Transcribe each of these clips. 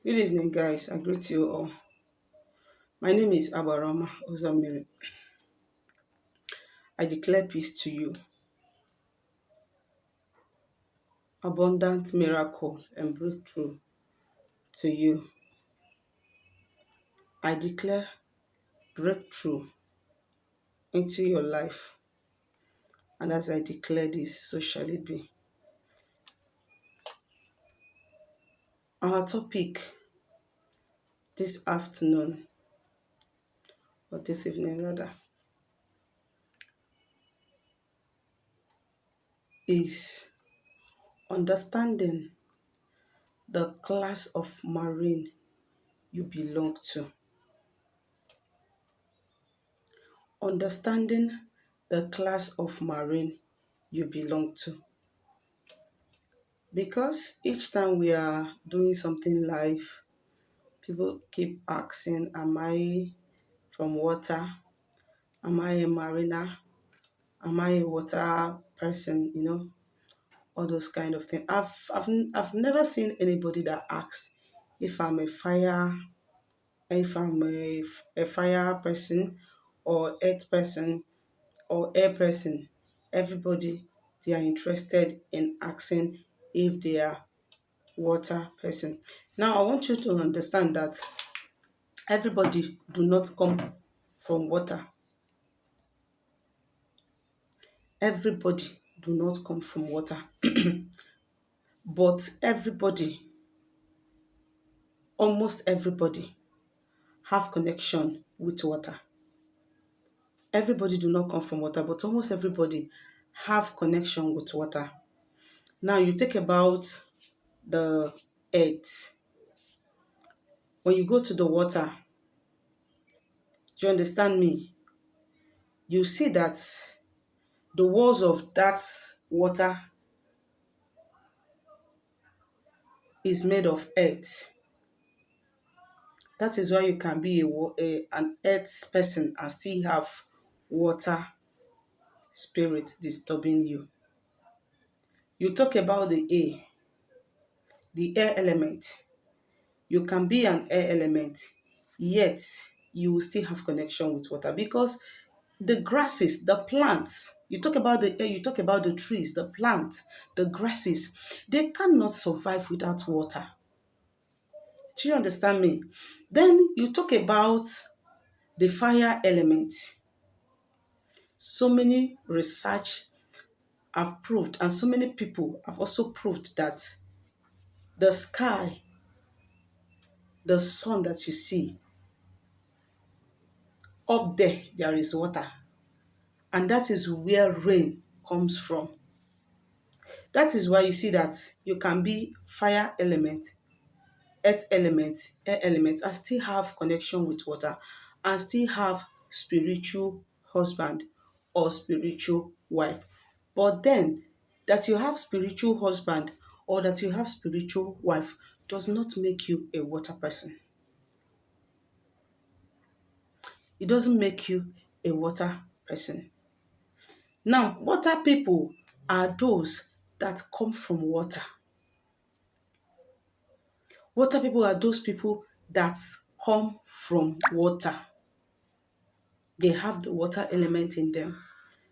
Good evening, guys. I greet you all. My name is Abarama Ozamiri. I declare peace to you, abundant miracle and breakthrough to you. I declare breakthrough into your life. And as I declare this, so shall it be. Our topic this afternoon, or this evening rather, is understanding the class of marine you belong to. Understanding the class of marine you belong to. Because each time we are doing something live, people keep asking, am I from water? Am I a mariner? Am I a water person? All those kind of things. I've never seen anybody that asks if I'm a fire, if I'm a fire person or earth person or air person. Everybody, they are interested in asking if they are water person. Now, I want you to understand that everybody do not come from water. Everybody do not come from water. But everybody, almost everybody, have connection with water. Everybody do not come from water, but almost everybody have connection with water. Now, you think about the earth. When you go to the water, do you understand me? You see that the walls of that water is made of earth. That is why you can be an earth person and still have water spirit disturbing you. You talk about the air element. You can be an air element, yet you will still have connection with water because the grasses, the plants, you talk about the air, you talk about the trees, the plants, the grasses, they cannot survive without water. Do you understand me? Then you talk about the fire element. So many research have proved, and so many people have also proved that the sky, the sun that you see, up there is water. And that is where rain comes from. That is why you see that you can be fire element, earth element, air element, and still have connection with water, and still have spiritual husband or spiritual wife. But then, that you have spiritual husband or that you have spiritual wife does not make you a water person. It doesn't make you a water person. Now, water people are those that come from water. Water people are those people that come from water. They have the water element in them.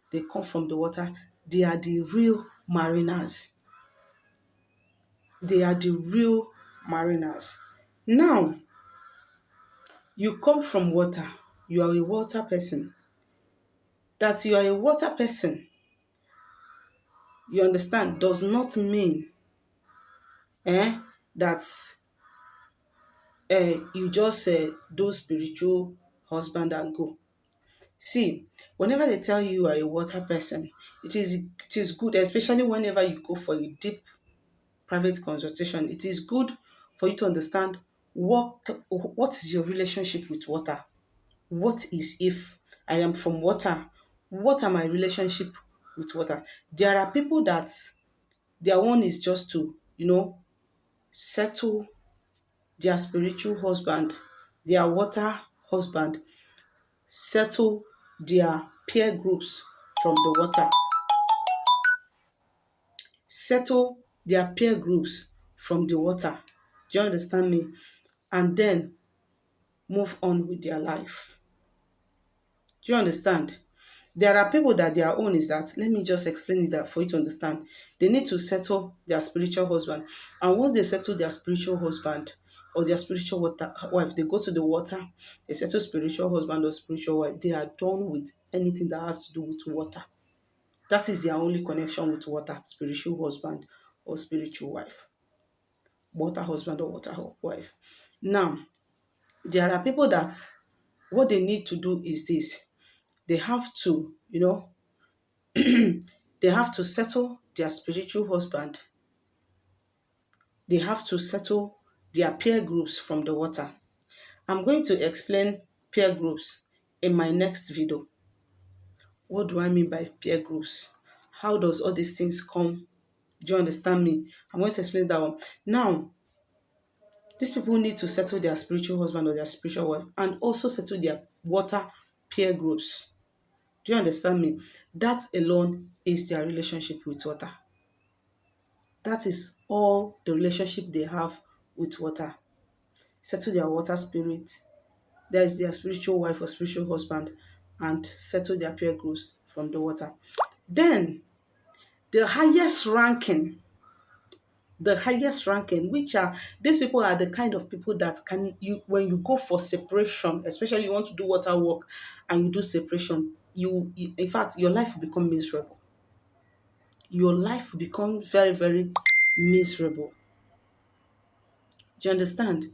They come from the water. They are the real mariners. They are the real mariners. Now, you come from water. You are a water person. That you are a water person, you understand, does not mean that you just do spiritual husband and go. See, whenever they tell you are a water person, it is good, especially whenever you go for a deep private consultation. It is good for you to understand what is your relationship with water. What is if I am from water? What are my relationship with water? There are people that their own is just to, settle their spiritual husband, their water husband, settle their peer groups from the water, settle their peer groups from the water. Do you understand me? and then move on with their life. Do you understand? There are people that their own is that, let me just explain it that for you to understand. They need to settle their spiritual husband. And once they settle their spiritual husband or their spiritual wife, they go to the water, they settle spiritual husband or spiritual wife, they are done with anything that has to do with water. That is their only connection with water, spiritual husband or spiritual wife. Water husband or water wife. Now, there are people that what they need to do is this. They have to, they have to settle their spiritual husband. They have to settle their peer groups from the water. I'm going to explain peer groups in my next video. What do I mean by peer groups? How does all these things come? Do you understand me? I'm going to explain that one. Now, these people need to settle their spiritual husband or their spiritual wife and also settle their water peer groups. Do you understand me? That alone is their relationship with water. That is all the relationship they have with water. Settle their water spirit. That is their spiritual wife or spiritual husband, and settle their peer groups from the water. Then the highest ranking, which are these people are the kind of people that can you when you go for separation, especially you want to do water work and you do separation, in fact your life will become miserable. Your life will become very, very miserable. Do you understand?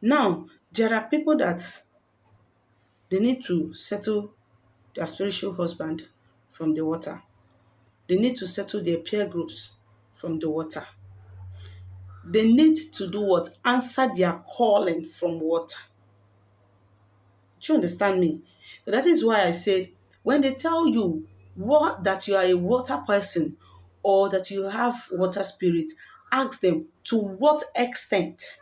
Now, there are people that they need to settle their spiritual husband from the water. They need to settle their peer groups from the water. They need to do what? Answer their calling from water. Do you understand me? So that is why I said when they tell you that you are a water person or that you have water spirit, ask them to what extent.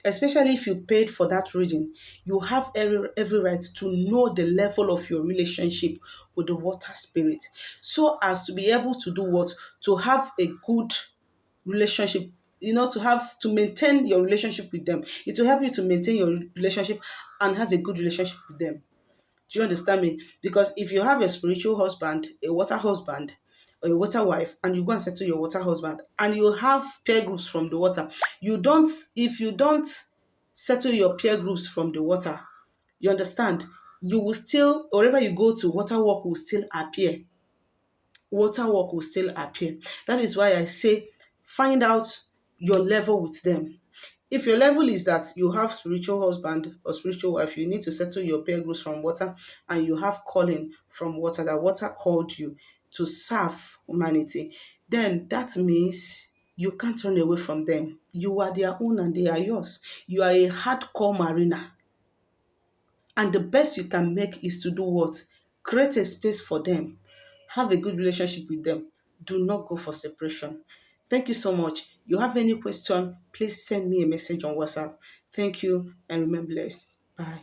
Especially if you paid for that reading, you have every right to know the level of your relationship with the water spirit so as to be able to do what? To have a good relationship, to maintain your relationship with them. It will help you to maintain your relationship and have a good relationship with them. Do you understand me? Because if you have a spiritual husband, a water husband, or a water wife, and you go and settle your water husband, and you have peer groups from the water, if you don't settle your peer groups from the water, you understand, you will still, wherever you go to, water work will still appear. Water work will still appear. That is why I say, find out your level with them. If your level is that you have spiritual husband or spiritual wife, you need to settle your peer groups from water, and you have calling from water, that water called you to serve humanity, then that means you can't run away from them. You are their own and they are yours. You are a hardcore mariner. And the best you can make is to do what? Create a space for them. Have a good relationship with them. Do not go for separation. Thank you so much. You have any question, please send me a message on WhatsApp. Thank you and remain blessed. Bye.